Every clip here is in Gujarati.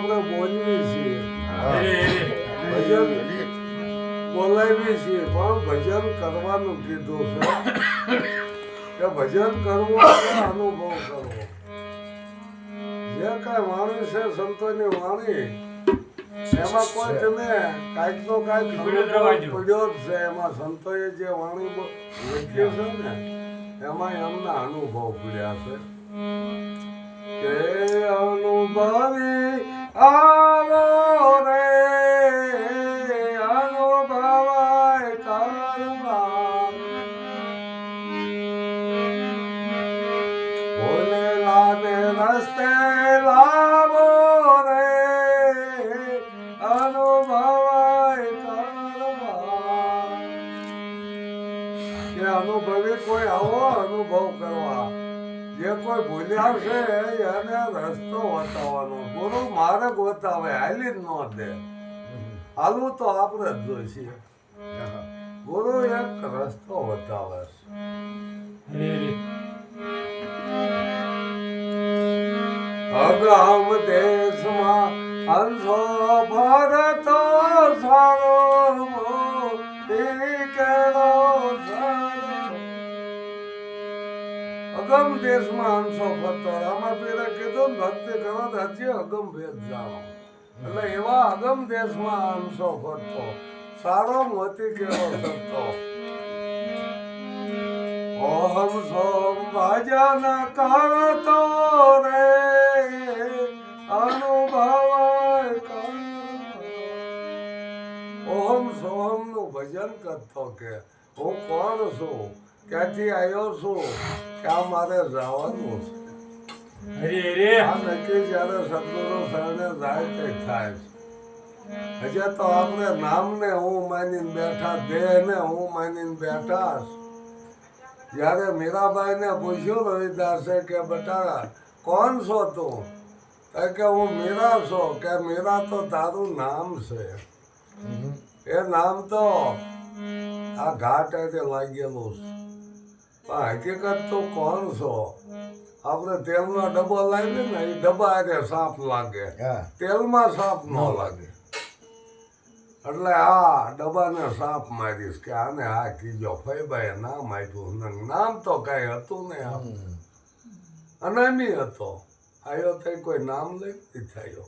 આપણે બોલીએ છીએ ભજન બોલાવીએ છીએ પણ ભજન કરવાનું કીધું છે કે ભજન કરવું એટલે અનુભવ કરવો. જે કાંઈ વાણી છે સંતોની વાણી એમાં કોઈ તમે કાંઈક નો કાંઈક પડ્યો જ છે. એમાં સંતોએ જે વાણી લખી છે ને એમાં એમના અનુભવ પડ્યા છે કે અનુભવી આવો રે અનુભવાય કરવા ભોલેલાને રસ્તે લાવો રે અનુભવાય કરવા. કે અનુભવી કોઈ આવો અનુભવ કરવા. જે કોઈ ભૂલ્યા છે એને રસ્તો બતાવવાનો. ગુરુ માર્ગ બતાવે, હાલી જ ન દે. હાલવું તો આપણે જ જોઈશે. ગુરુ એક રસ્તો બતાવે છે. અગમ દેશમાં હંસો ભરતો સારો અગમ દેશમાં હંસો ફરતો. રામાપીરે કીધું ને ભક્તિ કરો તો હજી અગમ ભેદ જાણો. એટલે એવા અગમ દેશમાં હંસો ફરતો સારો મોતી કેળો થતો. ઓહમ સોમ ભજન કરતો રે અનુભવાય કરવા. ઓહમ સોહમ નું ભજન કરતો કે હું કોણ છું, ક્યાંથી આવ્યો છું, ક્યાં મારે જવાનું છે. આ નક્કી જયારે સદગુરુ શરણે જાય તે થાય. હજે તો આપણે નામને હું માનીને બેઠા, દેહને હું માનીને બેઠા. જયારે મીરાબાઈ ને પૂછ્યું રવિદાસે કે બેટા કોણ છો તું, કે હું મીરા છું. કે મીરા તો તારું નામ છે. એ નામ તો આ ઘાટ આજે લાગેલું છે પણ હકીકત તો કોણ છો. આપણે તેલનો ડબ્બો લાવીએ ને એ ડબ્બા આજે સાપ લાગે, તેલમાં સાપ ન લાગે. એટલે આ ડબ્બાને સાપ મારીશ કે આને આ કીજો ફઈબાએ નામ આપ્યું. નામ તો કઈ હતું ને આમ અનામી હતો. આવ્યો તો કોઈ નામ લઈ થયો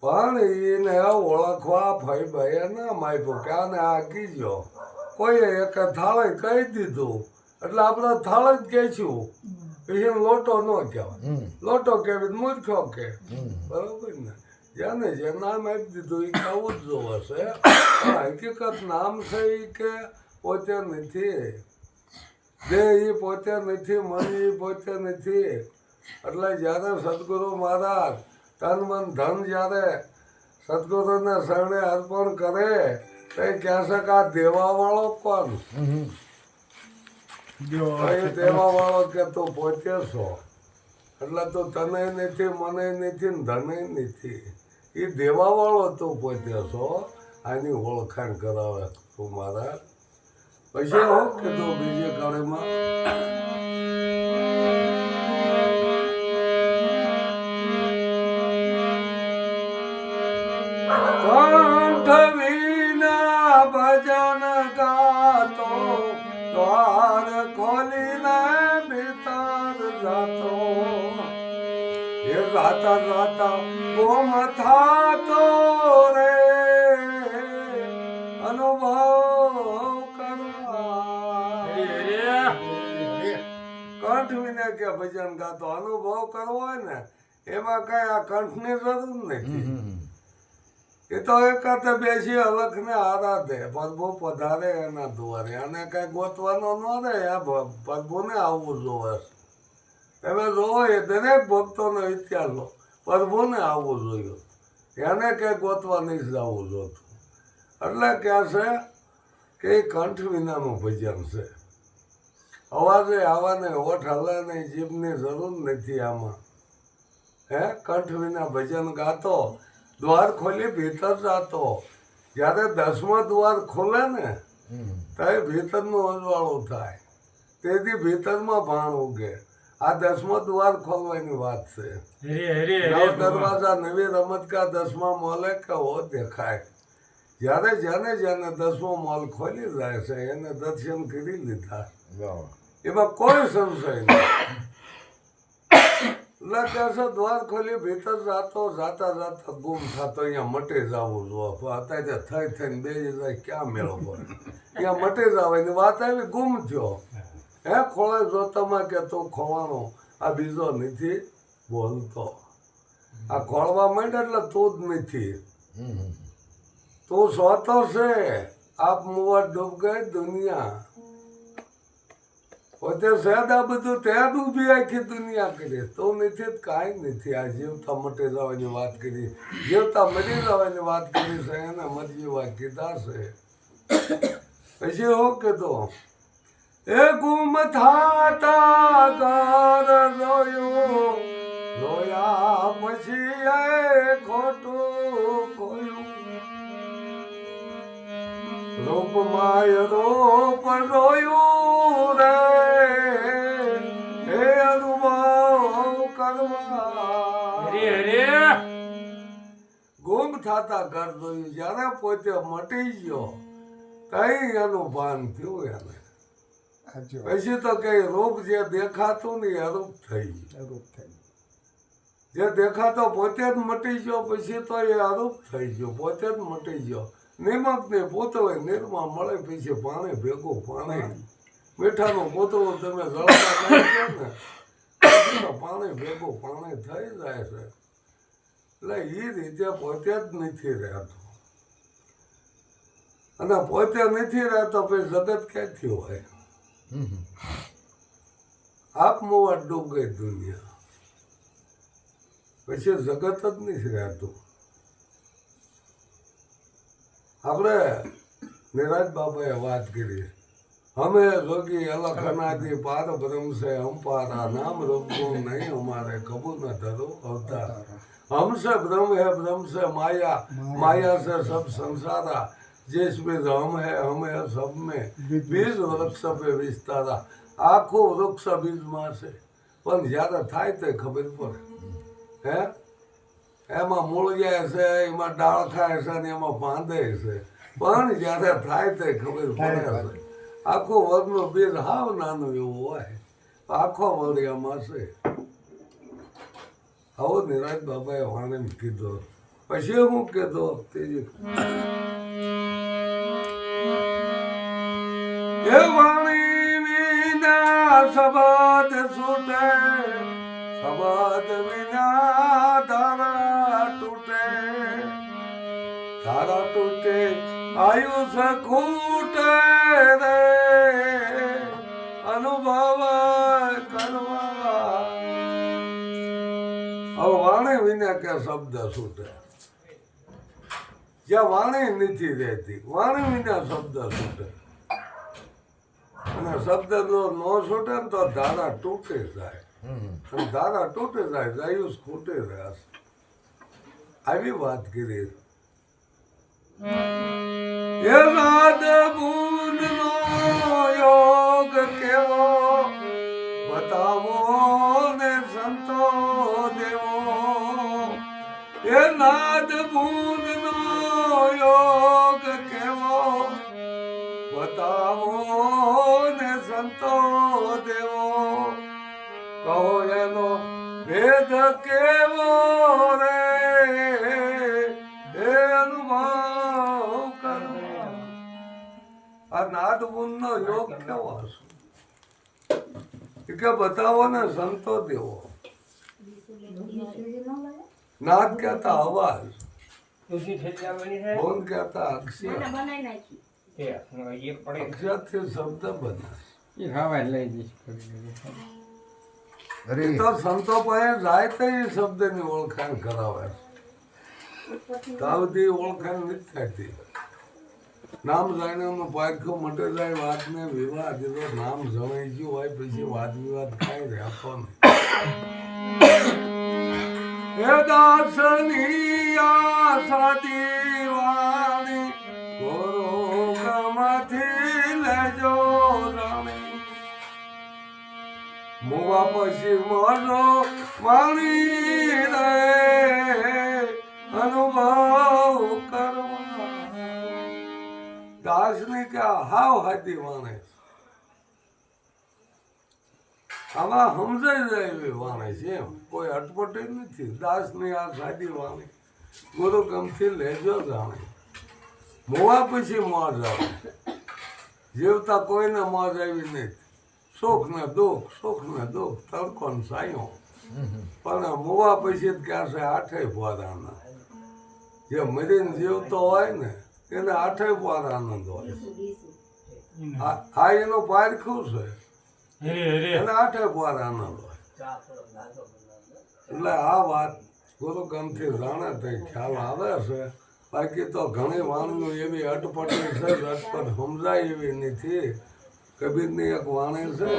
પણ એને ઓળખવા ફઈબાએ નામ આપ્યું કે આને આ કીજો. કોઈએ એક થાળે કહી દીધું એટલે આપણે થાળ જ કહીશું. પછી લોટો ન કહેવાય. લોટો કેવી મૂર્ખો કે બરોબર ને. જેને જે નામ આપી દીધું એ કહેવું જ જોવે છે. હકીકત નામ છે એ કે પોતે નથી. દેહ એ પોતે નથી, મન એ પોતે નથી. એટલે જ્યારે સદગુરુ મહારાજ તન મન ધન જ્યારે સદગુરુને શરણે અર્પણ કરે તો એ કહેશે કે આ દેવા વાળો કોણ. દેવા વાળો કે તું પોતે છો. એટલે તું તને નથી, મને નથી ને ધને નથી. એ દેવા વાળો તું પોતે છો. આની ઓળખાણ કરાવે તું મારા. પછી હું કીધું બીજી કળીમાં કંઠ વિના ભજન ગાતો દ્વાર ખોલીને ભીતર જાતો. એ રાતા રાતા ગુમ થાતો રે અનુભવ કરવા. કંઠ વિના કે ભજન ગાતો અનુભવ કરવો હોય ને એમાં કઈ આ કંઠની જરૂર નથી. એ તો એકાતે બેસી અલખ ને આરાધે. પ્રભુ પધારે એના દ્વારે. અને કઈ ગોતવાનો ન રહે. આ પ્રભુને આવવું જોવે. તમે જોવો એ દરેક ભક્તોનો ઇતિહાસ લો. પ્રભુને આવવું જોયું. એને કઈ ગોતવા નહીં જવું જોતું. એટલે કે છે કે એ કંઠ વિનાનું ભજન છે. અવાજે આવવાને હોઠ હલે નહીં, જીભની જરૂર નથી આમાં. હે કંઠ વિના ભજન ગાતો દ્વાર ખોલી ભીતર જાતો. જ્યારે 10મા દ્વાર ખોલે ને ત્યારે ભીતરનું અજવાળું થાય. તેથી ભીતરમાં ભાણ ઉગે. આ 10મો દ્વાર ખોલવાની વાત છે. નવ દરવાજા નવી રમત કા 10મા મોલે કહો દેખાય. જ્યારે જેને 10મો મોલ ખોલી જાય છે એને દર્શન કરી લીધા, એમાં કોઈ સંશય નહીં. એટલે કહેશે દ્વાર ખોલી ભીતર જાતા ગુમ થતો અહીંયા મટી જવું જો અત્યારે થઈને બે જાય ક્યાં મેળો પડે, ત્યાં મટી જવાની વાત આવી. ગુમ થયો હે ખોળે જોતામાં કે તું ખોવાનો આ બીજો નથી બોલતો. આ ખોળવા માંડે એટલે તું જ નથી, તું સોતો છે. આપ મુવા ડૂબ ગઈ દુનિયા. પોતે સહેદ આ બધું ત્યાં ડૂબી આખી દુનિયા કરી. તો નથી કાંઈ નથી. આ જીવતા મટી જવાની વાત કરી, જીવતા મરી જવાની વાત કરી છે, એને મરજીવા કીધા છે. પછી હું કીધું એ ગુમ થાતા ઘર રોયા પછી એ ખોટું ખોયું. રૂપમાય રૂપ રોયું રે હે અનુભવ કરવા. ગુમ થાતા ઘર જોયું. જયારે પોતે મટી ગયો તઈ એનું ભાન થયું એને. પછી તો કઈ રૂપ જે દેખાતું ને અરૂપ થઈ ગયું. જે દેખાતો પોતે જ મટી ગયો પછી તો એ અરૂપ થઈ ગયો, પોતે જ મટી ગયો. નિમક ને પોતળે નિર્મા મળે પછી પાણી ભેગું પાણી. મીઠાનું પોતળું તમે જળતા નાખો ને તો પાણી ભેગું પાણી થઈ જાય છે. એટલે એ રીતે પોતે જ નથી રહેતો, અને પોતે નથી રહેતો પછી જગત ક્યાંથી હોય? આપ મુવા ડૂબ ગઈ દુનિયા, પછી જગત જ નથી રહેતું. આપણે નિરાજ બાબાએ વાત કરી, અમે જોગી અલખનાથી પાર બ્રહ્મ છે અંપારા. નામ રૂપ ગુણ નહીં અમારે કબू ન ધરો અવતાર. हमसे ब्रह्म है ब्रह्म से माया, माया से सब संसारा. जिसमें हम है सब में बीज वृक्ष पे विस्तारा. આખું વૃક્ષ બીજમાં છે, પણ જ્યારે થાય તે ખબર પડે. હે એમાં મૂળિયા છે, એમાં ડાળ ખાય છે ને એમાં પાંદે છે, પણ જ્યારે થાય તે ખબર પડે છે. આખું વર્ગનું બીજ હાવ નાનું એવું હોય, આખો વર્ગ એમાં છે. આવો નિરાજ બાબાએ વાણે કીધો. પછી હું કીધો તેજી એ વાણી વિના શબ્દ છૂટે, શબ્દ વિના ધારા તૂટે, ધારા તૂટે આયુષ્ય ખૂટે રે અનુભવ કરવા. હવે વાણી વિના કે શબ્દ છૂટે. જ્યાં વાણી નથી રહેતી, વાણી વિના શબ્દ છૂટે. અને શબ્દ નો છૂટે ને તો ધારા તૂટી જાય, અને ધારા તૂટી જાય આયુષ ખૂટી રહ્યા. આવી વાત કરી. એ નાદ બુન નો યોગ કેવો બતાવો ને સંતો દેવો. એ નાદ બુન નો યોગ કેવો બતાવો ને સંતો દેવો. કહો એનો ભેદ કેવો રે એ અનુભવ કરવા. આ નાદ બુન નો યોગ કેવો હશે કે બતાવો ને સંતો દેવો. નાદ કહેતા અવાજ, બોન કહેતા અક્ષર, અક્ષરથી શબ્દ બને. તો સંતો પાસે જાય તો એ શબ્દની ઓળખાણ કરાવે. તાવથી ઓળખાણ નથી થતી. નામ જાણ્યાનું પારખું મટી જાય વાતને વિવાદ. જો નામ જણાઈ ગયું હોય પછી વાદ વિવાદ કાંઈ રહેતો નહીં. હે દાસની આશાદી વાણી ગોરો ગમથી લેજો રાણી. મુવા પછી મોજો માણી રે અનુભવ કરવા દાસની કે હાવ હાથી વાણે આમાં સમજાઈ જાય એવી વાણે છે એમ કોઈ અટપટી નથી દાસની આ સાદી વાણી ગુરુ ગમથી લેજો જાણે મોવા પછી મોજ આવે જીવતા કોઈને મોજ આવી નથી સુખ ને દુઃખ તડકો ને સાયો પણ મોવા પછી ક્યાં છે આઠે પોરાના જે મરીને જીવતો હોય ને એને આઠે પોર આનંદ હોય આ એનો પારખું છે એને આઠે પોર આનંદ હોય એટલે આ વાત ગુરુ ગમથી જાણે તે ખ્યાલ આવે છે બાકી તો ઘણી વાણીઓ એવી અટપટી છે અટપટ સમજાય એવી નથી કબીરની એક વાણી છે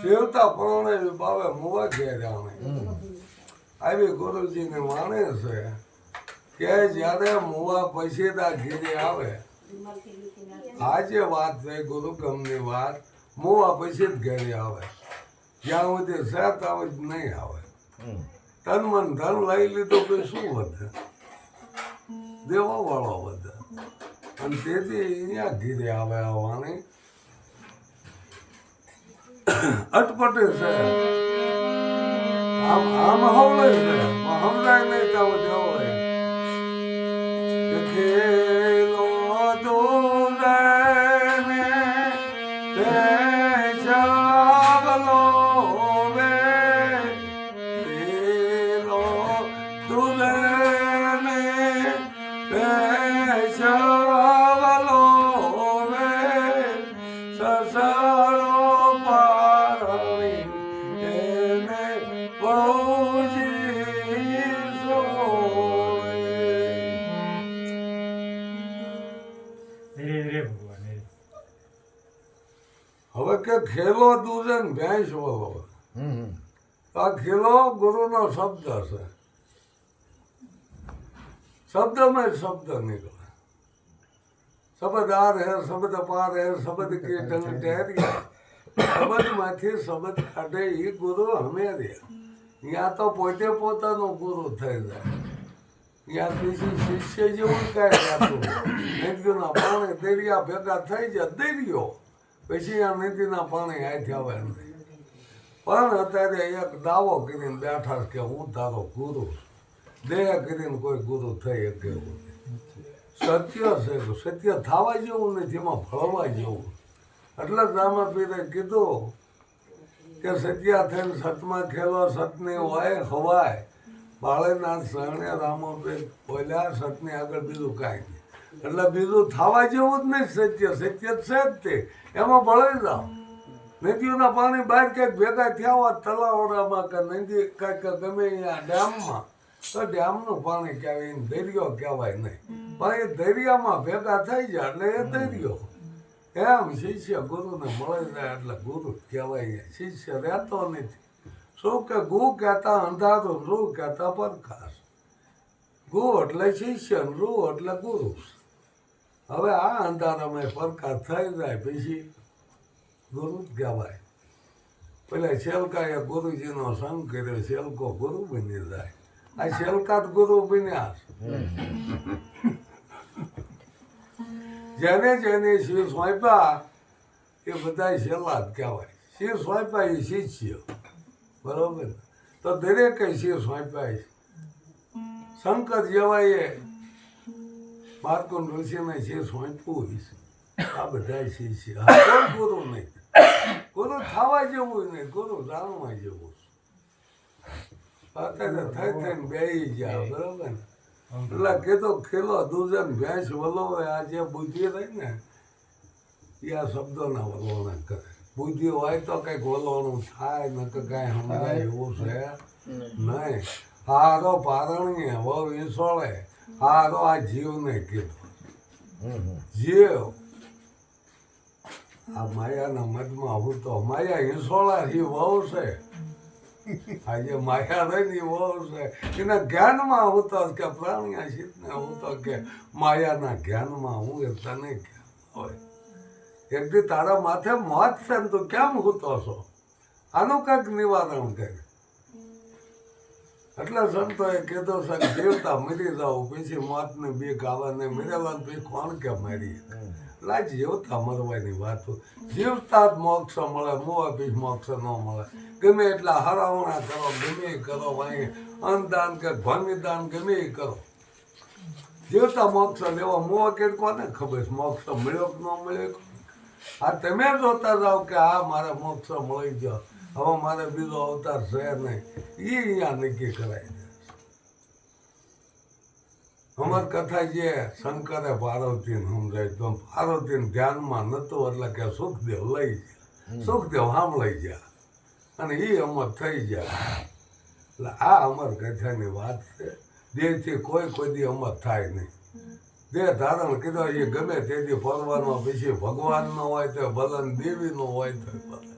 સેવતા પ્રણે બાવે મુવા ઘેર આવે આવી ગુરુજીને માને છે કે જયારે મુવા પછી ઘેરે આવે આજે વાત થઈ ગુરુ ગમની વાત મુવા પછી જ ઘેરે આવે જ્યાં સુધી સાત આવે જ નહીં આવે તન મન ધન લઈ લીધું કે શું વધે દેવા વાળો વધે અને તેથી અહીંયા ઘેરે આવે આવવાની અટપટે છે આમ હવળે છે સમજાય નહીં તો દેવળે ખેલો દૂધને તે ચાવલો વે ખેલો દૂધને તે ચાવલો વે સસરો હવે કે ખેલો દૂધે ને ભેંસ વલો આ ખેલો ગુરુનો શબ્દ છે શબ્દમાં શબ્દ નીકળે શબ્દ આર હે શબ્દ પાર હે શબ્દ કે ઢંગ ટેરિયા શબ્દમાંથી શબ્દ કાઢે એ ગુરુ અમે રહ્યા ત્યાં તો પોતે પોતાનો ગુરુ થઈ જાય ત્યાં પછી શિષ્ય જેવું કાંઈ રહેતું નદીઓના પાણી દરિયા ભેગા થઈ જાય દરિયો પછી આ નદીના પાણી હાથ આવે નહીં પણ અત્યારે એક દાવો કરીને બેઠા કે હું તારો ગુરુ દેહ કરીને કોઈ ગુરુ થઈ શકે એવું સત્ય છે સત્ય થવા જેવું નથી એમાં ફળવા જેવું એટલે જ રામાપીરે કીધું કે સત્યા થઈને સતમાં ખેલો સતની હોય હવાય બાળેનાથ શરણે રામાપીર બોલ્યા સતની આગળ બીજું કાંઈ નહીં એટલે બીજું થવા જેવું જ નહીં સત્ય છે જ તે એમાં ભળી જાઓ નદીઓના પાણી બહાર ક્યાંક ભેગા થયા હોત તલાવડામાં કે નદી કાંઈક ગમે અહીંયા ડેમમાં તો ડેમનું પાણી કહેવાય દરિયો કહેવાય નહીં પણ એ દરિયામાં ભેગા થઈ જાય એટલે એ દરિયો એમ શિષ્ય ગુરુને મળી જાય એટલે ગુરુ કહેવાય શિષ્ય રહેતો નથી શું કે ગુ કહેતા અંધારું રૂ કહેતા પ્રકાશ ગુ એટલે શિષ્ય રૂ એટલે ગુરુ હવે આ અંધારામાં પ્રકાશ થઈ જાય પછી ગુરુ જ કહેવાય પેલા શેલકાએ ગુરુજીનો સંગ કર્યો શેલકો ગુરુ બની જાય આ શેલકા જ ગુરુ બન્યા જેને જેને શિવ સોંપ્યા એ બધા શેલા જ કહેવાય શિવ સોંપ્યા એ શિષ્ય બરોબર તો દરેકે શિવ સોંપ્યા શંકર જેવાએ માર્કુંડ ઋષિને શિવ સોંપ્યું આ બધા શિષ્ય કોઈ ગુરુ નહીં ગુરુ થવા જેવું નહીં ગુરુ જાણવા જેવું અત્યારે થઈ થઈને બેસી ગયા બરોબર ને એટલે કીધું ખીલો દૂધન ભેંસ વલોવે આ જે બુદ્ધિ રહી ને એ આ શબ્દોના વલોવણા કરે બુદ્ધિ હોય તો કંઈક વલોવણું થાય ન કે કાંઈ સમજાય એવું છે નહીં હારો પારણીએ વહુ ઈસોળે હારો આ જીવને કીધું જીવ આ માયાના મધમાં હું તો માયા ઈસોળા જે વહુ છે આ જે માયા રહી ને વહુ છે એના જ્ઞાનમાં હું તો કે પ્રાણિયા શીતને હું તો કે માયાના જ્ઞાનમાં હું એ તને કેમ હોય એક દી તારા માથે મોત છે ને તું કેમ હૂતો છો આનું કંઈક નિવારણ કરે એટલે સંતોએ કીધું છે જીવતા મરી જાવ પછી મોતને બીક આવે ને મરેલા પછી કોણ કે મારી એટલે જીવતા મરવાની વાતો જીવતા જ મોક્ષ મળે મોહ પછી મોક્ષ ન મળે ગમે એટલા હરાવણા કરો ગમે એ કરો વાંહે અન્નદાન કે ભંગદાન ગમે એ કરો જીવતા મોક્ષ લેવા મોહ કે કોને ખબર મોક્ષ મળ્યો કે ન મળ્યો આ તમે જોતા જાઓ કે આ મારે મોક્ષ મળી ગયો હવે મારે બીજો અવતાર છે નહીં એ અહીંયા નક્કી કરાય છે અમર કથા જે શંકરે પાર્વતીને સમજાય તો પાર્વતીને ધ્યાનમાં નહોતું એટલે કે સુખદેવ લઈ ગયા સુખદેવ સાંભળાઈ ગયા અને એ અમર થઈ ગયા એટલે આ અમર કથાની વાત છે દેહથી કોઈ દી અમર થાય નહીં દેહ ધારણ કીધો એ ગમે તેથી ફરવાનો પછી ભગવાનનો હોય તો ભલન દેવીનો હોય તો ભલે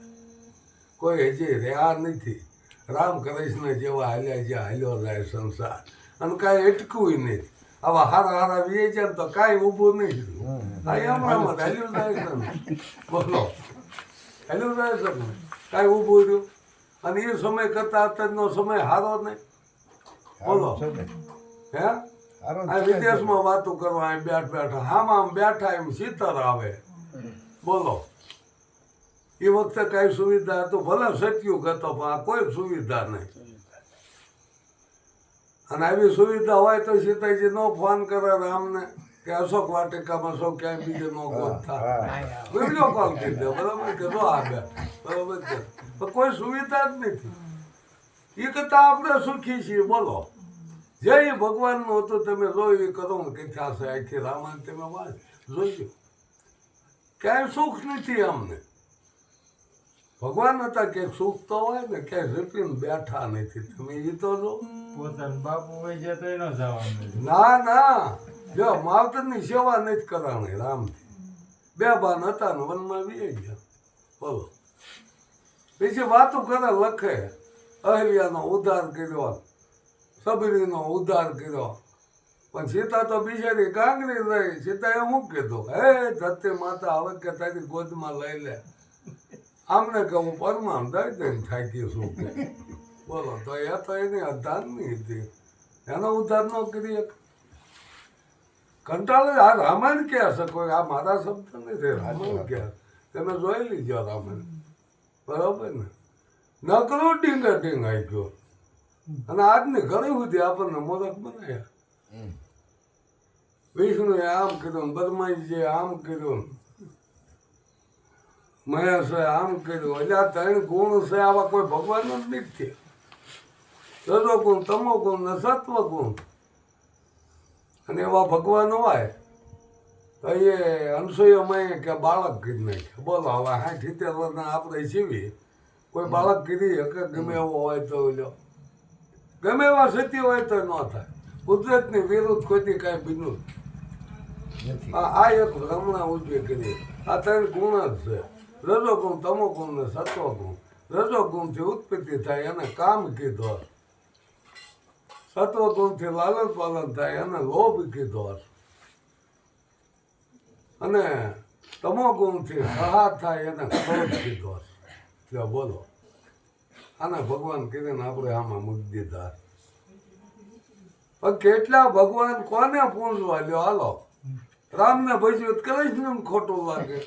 કોઈ હજી રહ્યા નથી રામ કૃષ્ણ જેવા હાલ્યા જે હાલ્યો જાય સંસાર અને કાંઈ અટકવું નહીં આવા હારા વીએ જાય તો કાંઈ ઊભું નહીં હમણાં હાલ્યું જાય છે ને બોલો હાલ્યું જાય છે ને કાંઈ ઊભું રહ્યું અને એ સમય કરતા અત્યારનો સમય હારો નહીં બોલો હે આ વિદેશમાં વાતો કરવા અહીં બેઠા આમ બેઠા એમ શીતળ આવે બોલો એ વખતે કઈ સુવિધા હતું ભલે સત્યુગ હતો પણ આ કોઈ સુવિધા નહીં અને આવી સુવિધા હોય તો સીતાજી નો ફોન કરે રામને કે અશોક વાટિકામાં અશોક ક્યાંય બીજે નો ગોત થાય વિડીયો કોલ કરી દે બરાબર કે જો આ બરાબર છે પણ કોઈ સુવિધા જ નથી એ કરતા આપણે સુખી છીએ બોલો જે ભગવાનનું હતું તમે જોયું કરો ને કે થશે આખી રામાયણ તમે વાત જોજો ક્યાંય સુખ નથી અમને ભગવાન હતા કે સુખ તો હોય ને ક્યાંય ઝપીને બેઠા નથી તમે એ તો જો બાપુ હોય છે તો એનો જવાનું ના જો માવતરની સેવા નથી કરાણી રામથી બે બાન હતા ને વનમાં વી ગયા બોલો પછી વાતો કરે લખે અહલ્યાનો ઉદ્ધાર કર્યો સબરીનો ઉદ્ધાર કર્યો પણ સીતા તો બિચારી ગાંગરી રહી સીતાએ શું કીધું હે ધરતી માતા હવે કે તારી ગોદમાં લઈ લે આમને કે હું પરમામ દઈ દઈને થાકી છું કે બોલો તો એ તો એની અધારની હતી એનો ઉદ્ધાર ન કરી કંટાળે આ રામાયણ ક્યાં છે કોઈ આ મારા શબ્દ નથી રામાયણ ક્યાં તમે જોઈ લીજો રામાયણ બરાબર ને નકરો ડીંગા ડીંગ આવી ગયો અને આજની ઘણી સુધી આપણને મોદક બનાવ્યા વિષ્ણુએ આમ કીધું બદમાઈજીએ આમ કીધું મહેશે આમ કર્યું એટલે આ ત્રણ ગુણ છે આવા કોઈ ભગવાન જ નથી રજો ગુણ તમો ગુણ ને સત્વ ગુણ અને એવા ભગવાન હોય તો એ અનસૂયામાં કે બાળક કીધી નાખે બોલો હવે 60-70 વર્ષના આપણે જીવી કોઈ બાળક કીધી કે ગમે એવો હોય તો લ્યો ગમે એવા સત્ય હોય તો ન થાય કુદરતની વિરુદ્ધ કોઈથી કાંઈ બીનું આ એક રમણા ઉજવી કરી આ ત્રણ ગુણ જ છે રજો ગુણ તમો ગુણ ને સત્વ ગુણ રજો ગુણથી ઉત્પત્તિ થાય એને કામ કીધો સત્વ ગુણથી લાલન પાલન થાય એને લોભ કીધો અને તમો ગુણથી સહાર થાય એને ક્રોધ કીધો જો બોલો આને ભગવાન કીધીને આપણે આમાં મૂકી દીધા પણ કેટલા ભગવાન કોને પૂંજવા લ્યો હાલો રામને ભજ્યું કૃષ્ણ ખોટું લાગે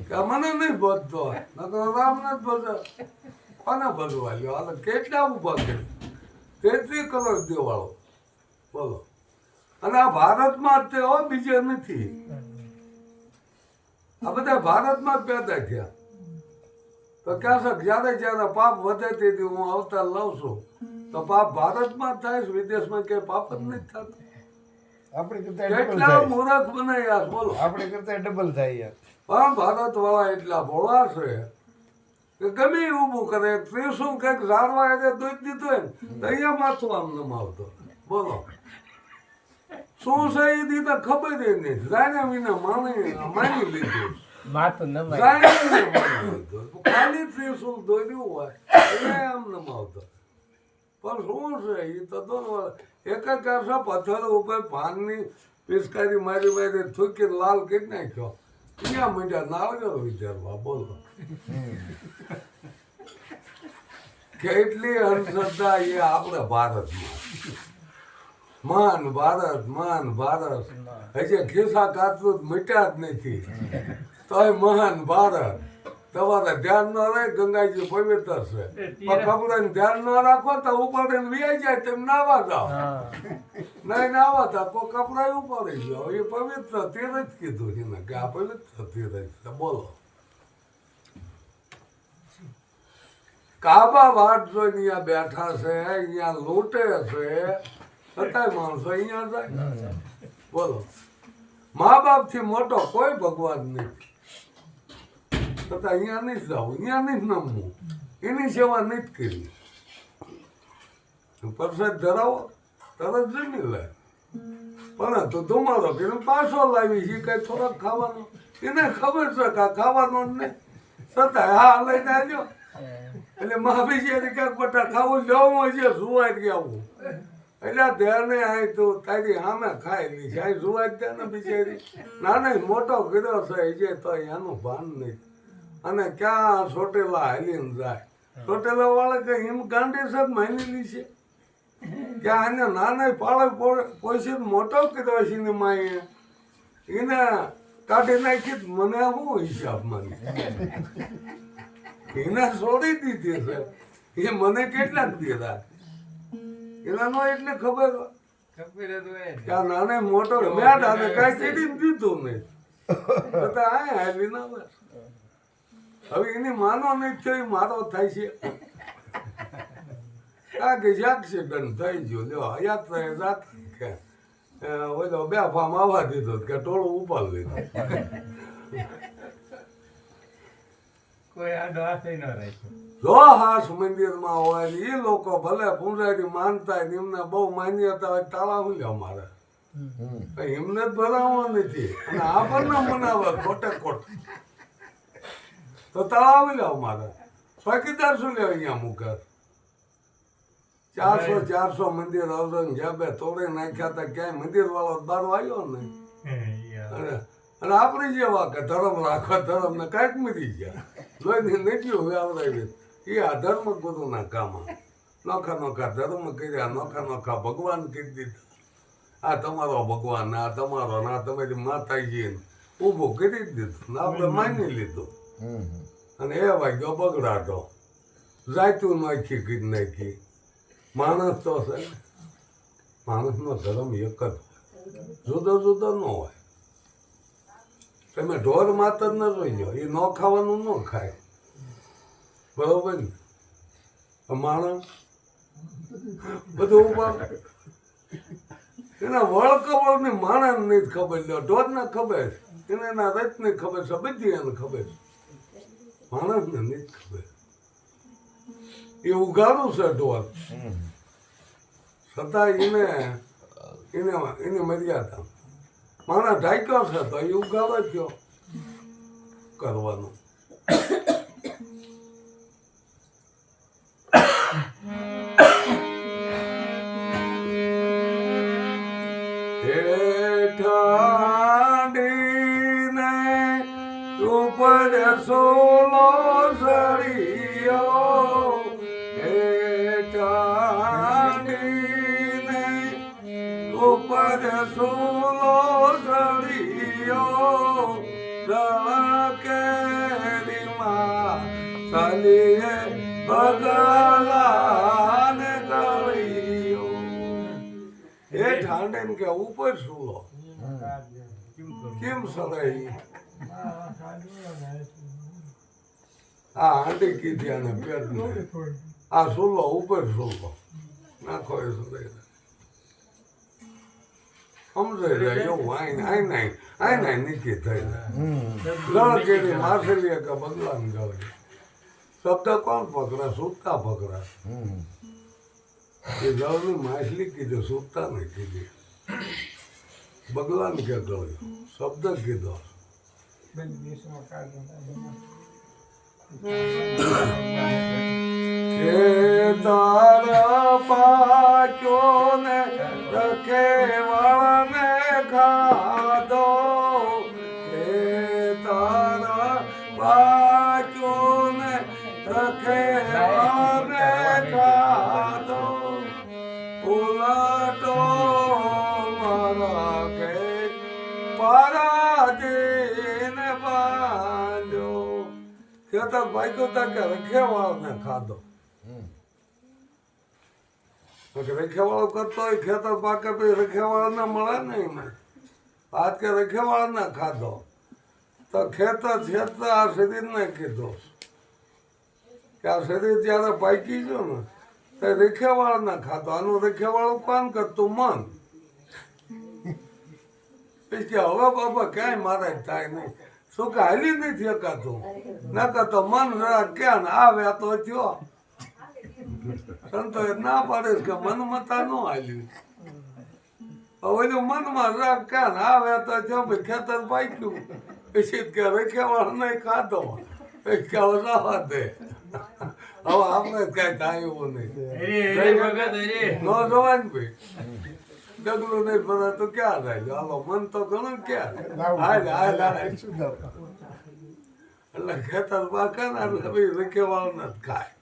કે મને નહીં ભજતો રામને જ ભજે કોને ભજવા લ્યો હાલ કેટલા ઉભા કરી 33 કરોડ દેવાળો બોલો અને આ ભારતમાં જ તે બીજે નથી આ બધા ભારતમાં જ પેદા થયા તો ક્યાં છે જયારે પાપ વધે તેથી હું અવતાર લઉં છું તો પાપ ભારતમાં જ થાય છે, વિદેશમાં કે પાપ જ નથી થતું. આપણે કરતા ડબલ કેટલા થાય, મૂર્ખ બને યાર બોલો. આપણે કરતા ડબલ થાય યાર. પણ ભારત વાળા એટલા ભોળા છે કે ગમે ઈ ઊભું કરે. ત્રિશુલ કંઈક ઝાડવા એને દૂધ દીધું હોય ને તો અહીંયા માથું આમ નમ આવતો. બોલો શું છે એ દીધા ખબર જ નહીં. જાણ્યા વિના માની લીધું. માથું નમાય. જાણ્યા વિના માની લીધું. ખાલી ત્રિશુલ દોર્યું હોય એને આમ નમ આવતો. પણ શું છે એ તો દોરવા એક જ કરશો પથ્થર ઉપર પાનની પિચકારી મારી થૂકી લાલ કરી નાખ્યો. અહીંયા મીઠા નાળગર વિચારવા. બોલો કેટલી અંધશ્રદ્ધા એ આપણે ભારતમાં. મહાન ભારત હજી ખિસ્સા કાચલું મીટ્યા જ નથી તોય મહાન ભારત. તમારે ધ્યાન ન રહે ગંગાજી પવિત્ર છે પણ કપડાને ધ્યાન ન રાખો તો ઉપાડીને વ્યાઈ જાય તેમ નાવા જાઓ. નહીં નાવા તા કોઈ કપડા ઉપાડી ગયો. એ પવિત્ર તીરથ કીધું એને કે આ પવિત્ર તીરથ છે. બોલો કાબા વાટ જોઈને અહીંયા બેઠા છે, અહીંયા લૂંટે છે, છતાંય માણસો અહીંયા જાય. બોલો મા બાપ થી મોટો કોઈ ભગવાન નથી, છતાં અહીંયા નહીં જવું, અહીંયા નહીં નમવું, એની સેવા નહીં કરવી. પ્રસાદ ધરાવો તરત જમી લે. પણ તો ધુમાડો કે પાછો લાવી છે કઈ થોડોક ખાવાનો. એને ખબર છે કે ખાવાનો જ નહીં, છતાં હા લઈને આવ્યો. એટલે મા બિચારી ક્યાંક બટા ખાવું લેવું છે સુવાઈ ગયા. એટલે ધ્યાને આય તો તારી સામે ખાઈ લી છે. આ સુવાઈ ત્યાં ને બિચારી નાના મોટો કીધો છે જે તો એનું ભાન નહીં. અને ક્યાં સોટેલા હાલીને જાય. સોટેલા વાળા કે હિમ ગાંડી સાહેબ માનેલી છે કે આને નાના પાળે પોષી મોટો કીધો છે ને માએ એને કાઢી નાખી. મને શું હિસાબ મને એને છોડી દીધી છે. એ મને કેટલાક દીધા એના નો એટલે ખબર કે આ નાને મોટો બેઠા ને કઈ કેડી દીધું નહીં. બધા આ હાલી ના બસ. હવે એની માનો નહીં થયો મારો થાય છે. આ કે એક્સિડન્ટ થઈ ગયો લ્યો યાત્રા જાત કે ઓલો બે ફામ આવવા દીધો કે ટોળું ઉપાડી લીધું. કોઈ આડો હાથે ન રાખ્યો. જો હાસ મંદિરમાં હોય ને એ લોકો ભલે પૂંજારી માનતા હોય ને એમને બહુ માન્યતા હોય તાળા હું લે અમારે એમને જ ભરાવવા નથી અને આપણને મનાવે ખોટે ખોટ તો તાળા લે અમારે ચોકીદાર શું લે અહીંયા મુકર. 400 મંદિર ઔરંગઝેબે તોડી નાખ્યા હતા. ક્યાંય મંદિર વાળો બારો આવ્યો ને અને આપણે જેવા કે ધર્મ રાખવા ધર્મ ને કાંઈક મરી ગયા લોહીની નદીઓ વ્યાવરાવી. એ આ ધર્મ ગુરુના કામ. નોખા નોખા ધર્મ કર્યા, નોખા નોખા ભગવાન કરી દીધા. આ તમારો ભગવાન, આ તમારો, આ તમારી માતાજી ઊભું કરી દીધું ને આપણે માની લીધું. અને એ વાગ્યો બગડાટો. જાતું નાખી કરી નાખી. માણસ તો છે ને માણસનો ધર્મ એક જ હોય, જુદો જુદો ન હોય. તમે ઢોર માત્ર ન જોઈ એ ન ખાવાનું ન ખાય. બરોબર ને? માણસ બધું ઉપર એના વળકવળ ની માણસ નહીં ખબર લ્યો. ઢોર ને ખબર, એને એના રથ ને ખબર છે, બધી એને ખબર. માણસ ને નહીં ખબર. એ ઉગાડું છે ઢોર, છતાં એની મર્યાદા. માણસ ઢાક્યો છે તો એ ઉગાડો થયો કરવાનું. ઠાડીને ઉપર સોલો સળિયો, ઠાડીને ઉપર સોલો સળિયો, કેરીમાં સલીએ બગલાને ગળિયો. એ ઠાંડે કે ઉપર સુલો કેમ સરાય. આ હાંડી કીધી અને પેટ આ સુલો ઉપર સુલો નાખો એ સુધાઈ સમજાઈ જાય એવું આઈ નીચે થઈ જાય ગળ કેરી માછલી કે બગલાને ગળ શબ્દ કોણ પકડા સૂતા પકડા એ ગળની માછલી કીધું સૂતા ને કીધી બગલાને કે ગળ શબ્દ કીધો કે તારા પાક્યો ને રખે વાળને ખાધો કે તારા પાક્યો ને રખે વાળને ખાધો ઉલટો મારા કે પરાધીન બાંધ્યો ખેતર ભાગ્યો તા કે રખેવાળને ખાધો રખેવાળો કરતો હોય ખેતર પાકે પછી રખેવાળાને મળે નહીં ને આજ કે રખેવાળાને ખાધો તો ખેતર છેતર આ શરીરને કીધું કે આ શરીર જ્યારે પાકી ગયું ને તો રખેવાળાને ખાધો આનું રખેવાળું કોણ કરતું મન પછી કે હવે બાબા ક્યાંય મારે થાય નહીં શું કે હાલી નથી શકાતું નકર તો મન ક્યાં આવે તો થયો સંતો ના પાડે કે મન મતા ન હાલ્યું ઓલું મનમાં રાગ ક્યાં આવે તો થયો ભાઈ ખેતર પાક્યું પછી કે રખેવાળ નહીં ખાધો પછી કે હવે જવા દે હવે આપણે કઈ થાય એવું નહીં ન જવાય ને ભાઈ ડગલું નહીં ભરે તો ક્યાં થાય હાલો મન તો ઘણું ક્યાં એટલે ખેતર પાકે ને એટલે ભાઈ રખેવાળ ને જ ખાય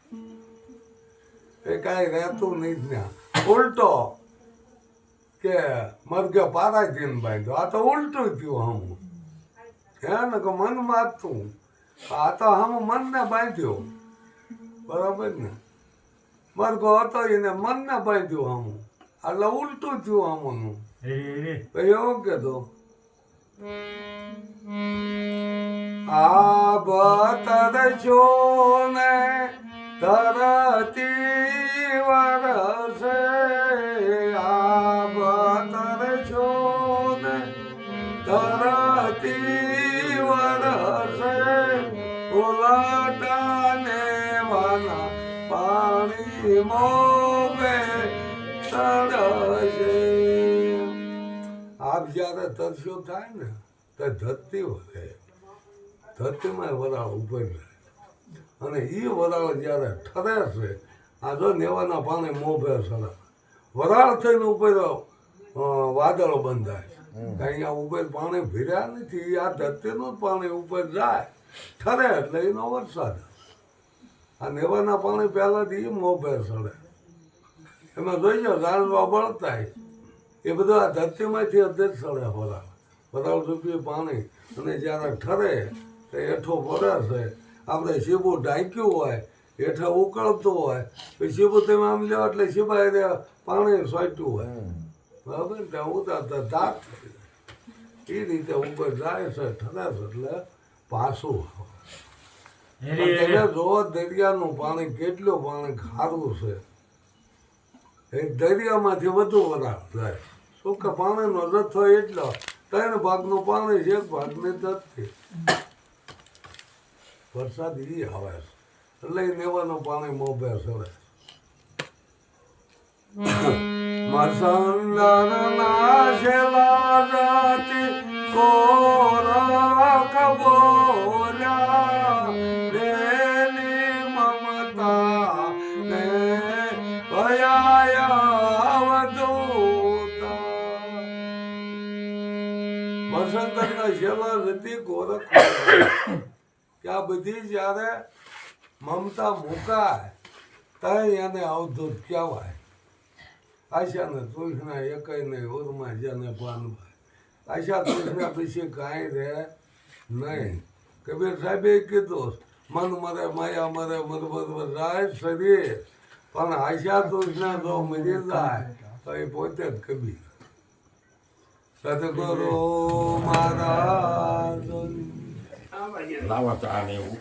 એ કાંઈ રહેતું નહીં ત્યાં ઉલટો કે મરઘે પારાધીન બાંધ્યો આ તો ઉલટું થયું હમ હે ને કે મન મારતું આ તો હમ મનને બાંધ્યો બરાબર ને મરઘો હતો એને મનને બાંધ્યું હમ એટલે ઉલટું થયું હમનું પછી એવું કીધું આ બતર છો ને તરતી વરસે આ બતર છો ને તરતી વરસે ઉલટાને વાના પાણી મોગે તરસે આપ જ્યારે તરસ્યો થાય ને તો ધરતી વધે ધરતીમાં વરાળ ઉપર જાય અને એ વરાળ જ્યારે ઠરે છે આ જો નેવાના પાણી મોભે સરા વરાળ થઈને ઉપર વાદળો બંધાય અહીંયા ઉપર પાણી ભીર્યા નથી આ ધરતીનું જ પાણી ઉપર જાય ઠરે એટલે એનો વરસાદ આ નેવાના પાણી પહેલાંથી એ મોભે સડે એમાં જોઈજો રાંધવા બળતા એ બધું આ ધરતીમાંથી જ સડે વરાળ રૂપી પાણી અને જ્યારે ઠરે તો હેઠો પડે છે આપણે શીબુ ઢાંક્યું હોય હેઠે ઉકળતું હોય પછી શીબુ તમે આમ લ્યો એટલે શીબા પાણી સોટ્યું હોય બરાબર ને ત્યાં ઉતારતા ધાક થઈ જાય એ રીતે ઉપર જાય છે ઠરે છે એટલે પાછું આવે તમે જોવો દરિયાનું પાણી કેટલું પાણી ખારું છે એ દરિયામાંથી વધુ વરાળ જાય શું કે પાણીનો જથ્થો એટલો 3 ભાગનું પાણી છે 1 ભાગની ધરતી વરસાદ એ આવે એટલે નેવાનું પાણી મોભે સડે મસંદરના શેલા જાતિ કોરક બોલ્યા રેલી મમતા ને ભયાયા વધુતા મસંદરના શેલા જાતિ કોરક કે આ બધી જ્યારે મમતા મુકાય ત્યાં એને અવધૂત કહેવાય આશાને તૃષ્ણા એકય નહીં ઉર્મા જેને પાનભાઈ આશા તૃષ્ણા પછી કાંઈ રહે નહીં કબીર સાહેબે કીધું મન મરે માયા મરે મરમર જાય શરીર પણ આશા તૃષ્ણા જો મરી જાય તો એ પોતે જ કબીર સદગુરુ મહારાજ લાવો તો આને એવું